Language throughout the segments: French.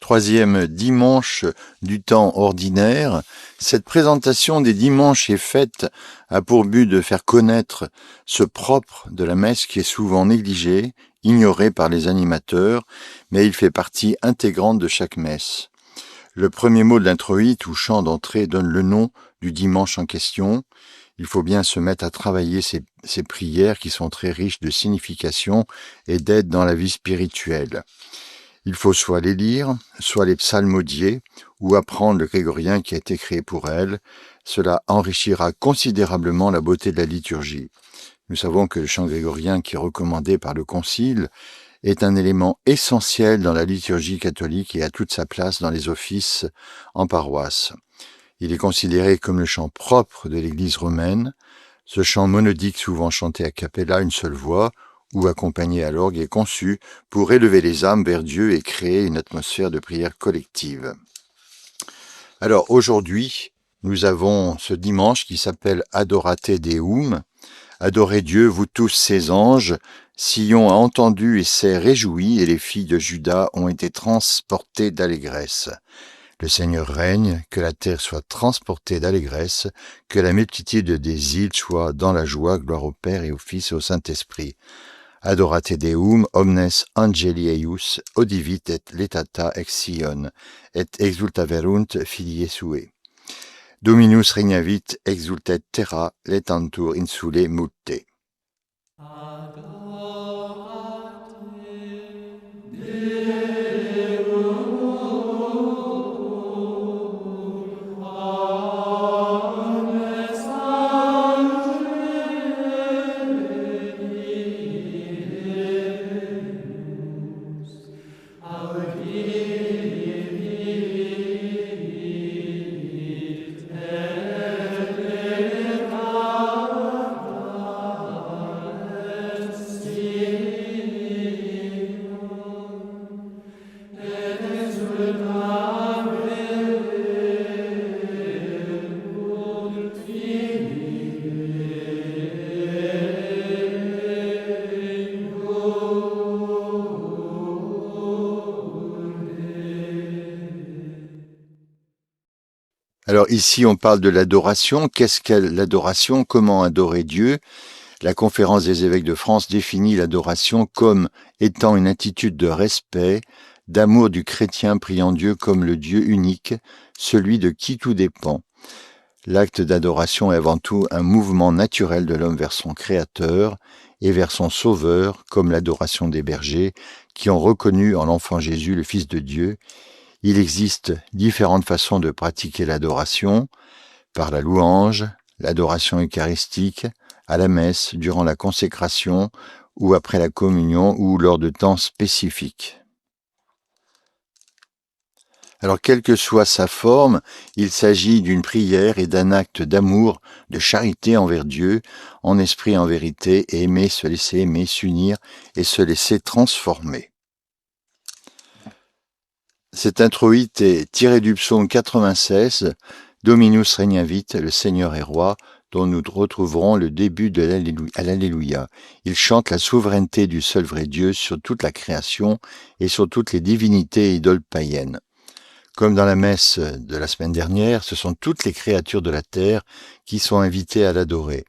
troisième dimanche du temps ordinaire. Cette présentation des dimanches est faite a pour but de faire connaître ce propre de la messe qui est souvent négligé, ignoré par les animateurs, mais il fait partie intégrante de chaque messe. Le premier mot de l'introït ou chant d'entrée donne le nom du dimanche en question. Il faut bien se mettre à travailler ces prières qui sont très riches de signification et d'aide dans la vie spirituelle. Il faut soit les lire, soit les psalmodier, ou apprendre le grégorien qui a été créé pour elles. Cela enrichira considérablement la beauté de la liturgie. Nous savons que le chant grégorien qui est recommandé par le Concile est un élément essentiel dans la liturgie catholique et a toute sa place dans les offices en paroisse. Il est considéré comme le chant propre de l'Église romaine. Ce chant monodique, souvent chanté a cappella, une seule voix, ou accompagné à l'orgue, est conçu pour élever les âmes vers Dieu et créer une atmosphère de prière collective. Alors aujourd'hui, nous avons ce dimanche qui s'appelle Adorate Deum. Adorez Dieu, vous tous ses anges. Sion a entendu et s'est réjoui, et les filles de Juda ont été transportées d'allégresse. Le Seigneur règne, que la terre soit transportée d'allégresse, que la multitude des îles soit dans la joie, gloire au Père et au Fils et au Saint-Esprit. Adorate Deum, omnes angeli eius, audivit et letata ex Sion, et exultaverunt filii sue. Dominus regnavit, exultet terra, letantur insulae mutte. Alors ici, on parle de l'adoration. Qu'est-ce qu'est l'adoration? Comment adorer Dieu? La Conférence des évêques de France définit l'adoration comme étant une attitude de respect, d'amour du chrétien priant Dieu comme le Dieu unique, celui de qui tout dépend. L'acte d'adoration est avant tout un mouvement naturel de l'homme vers son Créateur et vers son Sauveur, comme l'adoration des bergers, qui ont reconnu en l'enfant Jésus le Fils de Dieu. Il existe différentes façons de pratiquer l'adoration, par la louange, l'adoration eucharistique, à la messe, durant la consécration, ou après la communion, ou lors de temps spécifiques. Alors, quelle que soit sa forme, il s'agit d'une prière et d'un acte d'amour, de charité envers Dieu, en esprit et en vérité, et aimer, se laisser aimer, s'unir et se laisser transformer. Cet introït est tiré du psaume 96, Dominus regnavit, le Seigneur est roi, dont nous retrouverons le début de l'Alléluia. Il chante la souveraineté du seul vrai Dieu sur toute la création et sur toutes les divinités et idoles païennes. Comme dans la messe de la semaine dernière, ce sont toutes les créatures de la terre qui sont invitées à l'adorer.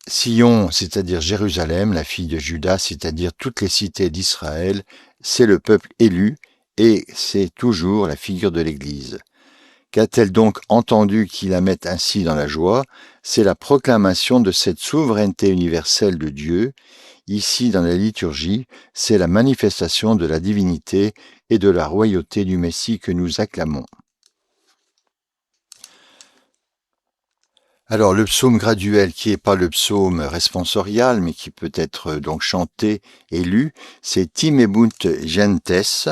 Sion, c'est-à-dire Jérusalem, la fille de Juda, c'est-à-dire toutes les cités d'Israël, c'est le peuple élu et c'est toujours la figure de l'Église. Qu'a-t-elle donc entendu qui la mette ainsi dans la joie? C'est la proclamation de cette souveraineté universelle de Dieu. Ici, dans la liturgie, c'est la manifestation de la divinité et de la royauté du Messie que nous acclamons. Alors, le psaume graduel, qui n'est pas le psaume responsorial, mais qui peut être donc chanté et lu, c'est Timebunt gentes,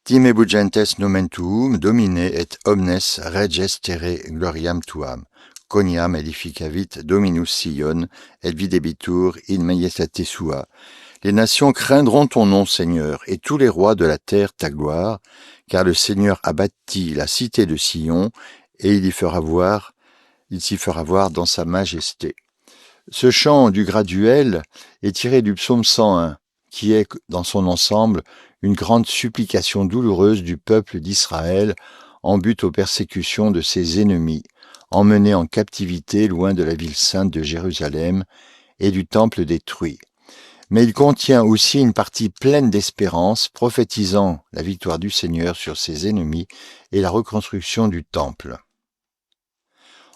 Timebunt gentes nomen tuum, domine et omnes reges terre gloriam tuam, coniam edificavit Dominus Sion, et videbitur in majestate sua. Les nations craindront ton nom, Seigneur, et tous les rois de la terre ta gloire, car le Seigneur a bâti la cité de Sion, et il s'y fera voir dans sa majesté. Ce chant du graduel est tiré du psaume 101, qui est dans son ensemble une grande supplication douloureuse du peuple d'Israël en but aux persécutions de ses ennemis, emmenés en captivité loin de la ville sainte de Jérusalem et du temple détruit. Mais il contient aussi une partie pleine d'espérance, prophétisant la victoire du Seigneur sur ses ennemis et la reconstruction du temple.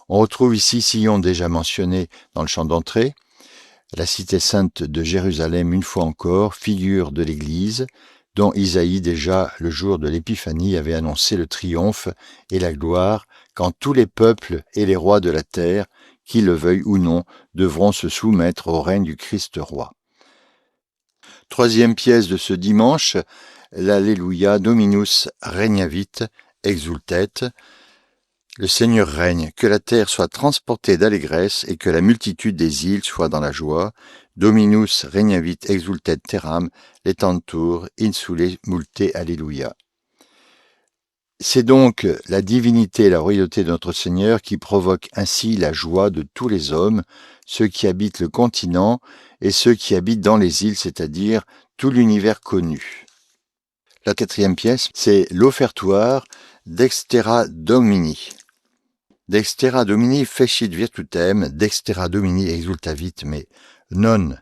On retrouve ici Sion déjà mentionné dans le chant d'entrée, la cité sainte de Jérusalem une fois encore, figure de l'Église, dont Isaïe déjà le jour de l'Épiphanie avait annoncé le triomphe et la gloire, quand tous les peuples et les rois de la terre, qu'ils le veuillent ou non, devront se soumettre au règne du Christ roi. Troisième pièce de ce dimanche, l'Alléluia Dominus regnavit exultet. Le Seigneur règne, que la terre soit transportée d'allégresse et que la multitude des îles soit dans la joie. Dominus regnavit exultet terram, letantur insulae multe Alléluia. C'est donc la divinité et la royauté de notre Seigneur qui provoquent ainsi la joie de tous les hommes, ceux qui habitent le continent et ceux qui habitent dans les îles, c'est-à-dire tout l'univers connu. La quatrième pièce, c'est l'offertoire d'Extera Domini. Dextera Domini fecit virtutem, Dextera Domini exultavit, mais non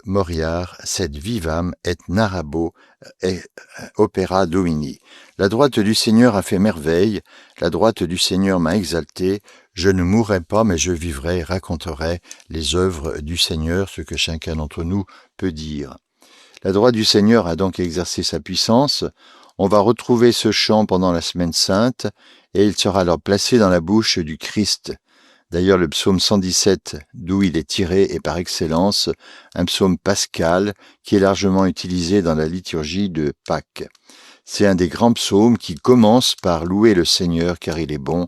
moriar, sed vivam et narrabo et opera Domini. La droite du Seigneur a fait merveille, la droite du Seigneur m'a exalté, je ne mourrai pas, mais je vivrai, raconterai les œuvres du Seigneur, ce que chacun d'entre nous peut dire. La droite du Seigneur a donc exercé sa puissance. On va retrouver ce chant pendant la Semaine Sainte, et il sera alors placé dans la bouche du Christ. D'ailleurs, le psaume 117, d'où il est tiré, est par excellence un psaume pascal qui est largement utilisé dans la liturgie de Pâques. C'est un des grands psaumes qui commence par louer le Seigneur car il est bon,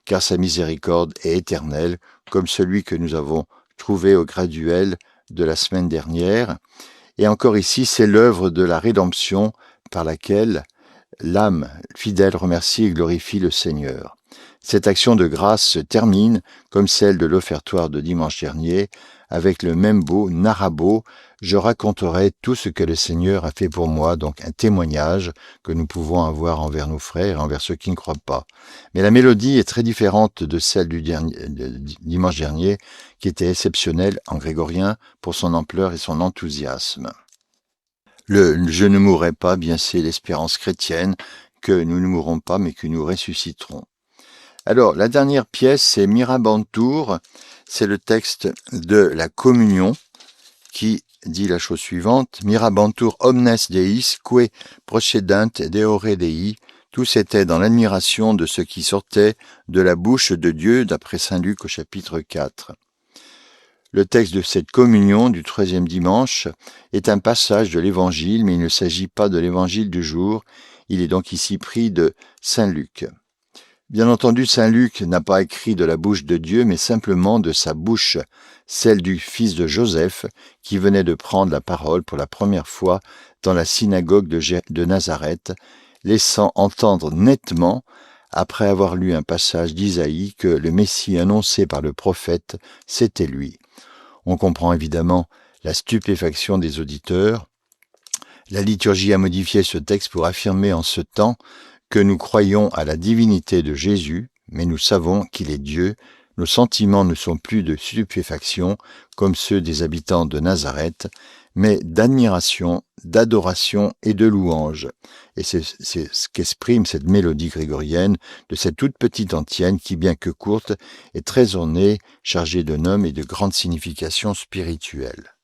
car sa miséricorde est éternelle, comme celui que nous avons trouvé au graduel de la semaine dernière. Et encore ici, c'est l'œuvre de la rédemption par laquelle l'âme fidèle remercie et glorifie le Seigneur. Cette action de grâce se termine, comme celle de l'offertoire de dimanche dernier, avec le même beau narrabo, je raconterai tout ce que le Seigneur a fait pour moi, donc un témoignage que nous pouvons avoir envers nos frères et envers ceux qui ne croient pas. Mais la mélodie est très différente de celle du dimanche dernier, qui était exceptionnelle en grégorien pour son ampleur et son enthousiasme. Le « je ne mourrai pas », bien c'est l'espérance chrétienne, que nous ne mourrons pas mais que nous ressusciterons. Alors, la dernière pièce, c'est Mirabantur, c'est le texte de la communion qui dit la chose suivante, Mirabantur omnes deis, que procedant deore dei, tous étaient dans l'admiration de ce qui sortait de la bouche de Dieu, d'après saint Luc au chapitre 4. Le texte de cette communion du 13e dimanche est un passage de l'évangile, mais il ne s'agit pas de l'évangile du jour, il est donc ici pris de saint Luc. Bien entendu, saint Luc n'a pas écrit de la bouche de Dieu, mais simplement de sa bouche, celle du fils de Joseph, qui venait de prendre la parole pour la première fois dans la synagogue de Nazareth, laissant entendre nettement, après avoir lu un passage d'Isaïe, que le Messie annoncé par le prophète, c'était lui. On comprend évidemment la stupéfaction des auditeurs. La liturgie a modifié ce texte pour affirmer en ce temps que nous croyons à la divinité de Jésus, mais nous savons qu'il est Dieu. Nos sentiments ne sont plus de stupéfaction, comme ceux des habitants de Nazareth, mais d'admiration, d'adoration et de louange. Et c'est ce qu'exprime cette mélodie grégorienne de cette toute petite antienne qui, bien que courte, est très ornée, chargée de noms et de grandes significations spirituelles.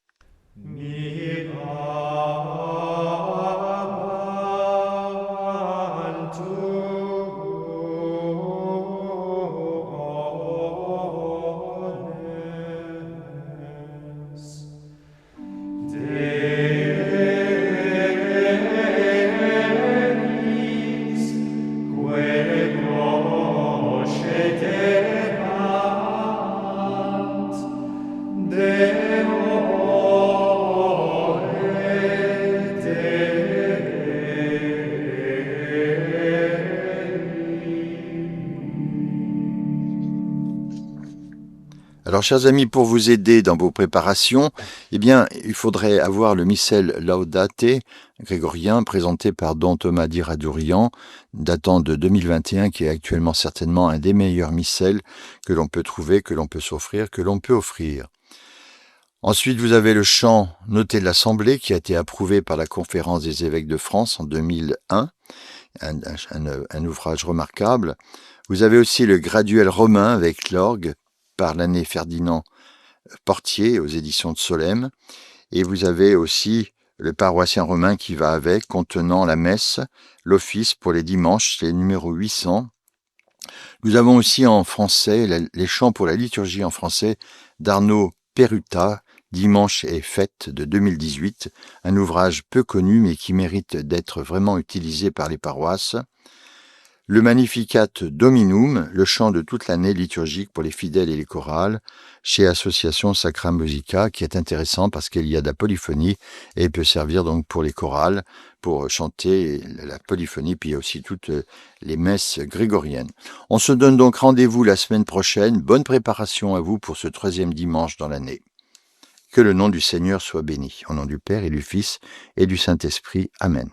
Deo Alors, chers amis, pour vous aider dans vos préparations, eh bien, il faudrait avoir le missel Laudate grégorien présenté par Don Thomas d'Iradourian, datant de 2021, qui est actuellement certainement un des meilleurs missels que l'on peut trouver, que l'on peut s'offrir, que l'on peut offrir. Ensuite, vous avez le chant Noté de l'Assemblée qui a été approuvé par la Conférence des évêques de France en 2001, un ouvrage remarquable. Vous avez aussi le Graduel romain avec l'orgue par l'année Ferdinand Portier aux éditions de Solesmes. Et vous avez aussi le paroissien romain qui va avec, contenant la messe, l'office pour les dimanches, c'est le numéro 800. Nous avons aussi en français les chants pour la liturgie en français d'Arnaud Perruta, Dimanche et fête de 2018, un ouvrage peu connu mais qui mérite d'être vraiment utilisé par les paroisses. Le Magnificat Dominum, le chant de toute l'année liturgique pour les fidèles et les chorales, chez Association Sacra Musica, qui est intéressant parce qu'il y a de la polyphonie et il peut servir donc pour les chorales, pour chanter la polyphonie, puis il y a aussi toutes les messes grégoriennes. On se donne donc rendez-vous la semaine prochaine. Bonne préparation à vous pour ce 3e dimanche dans l'année. Que le nom du Seigneur soit béni. Au nom du Père et du Fils et du Saint-Esprit. Amen.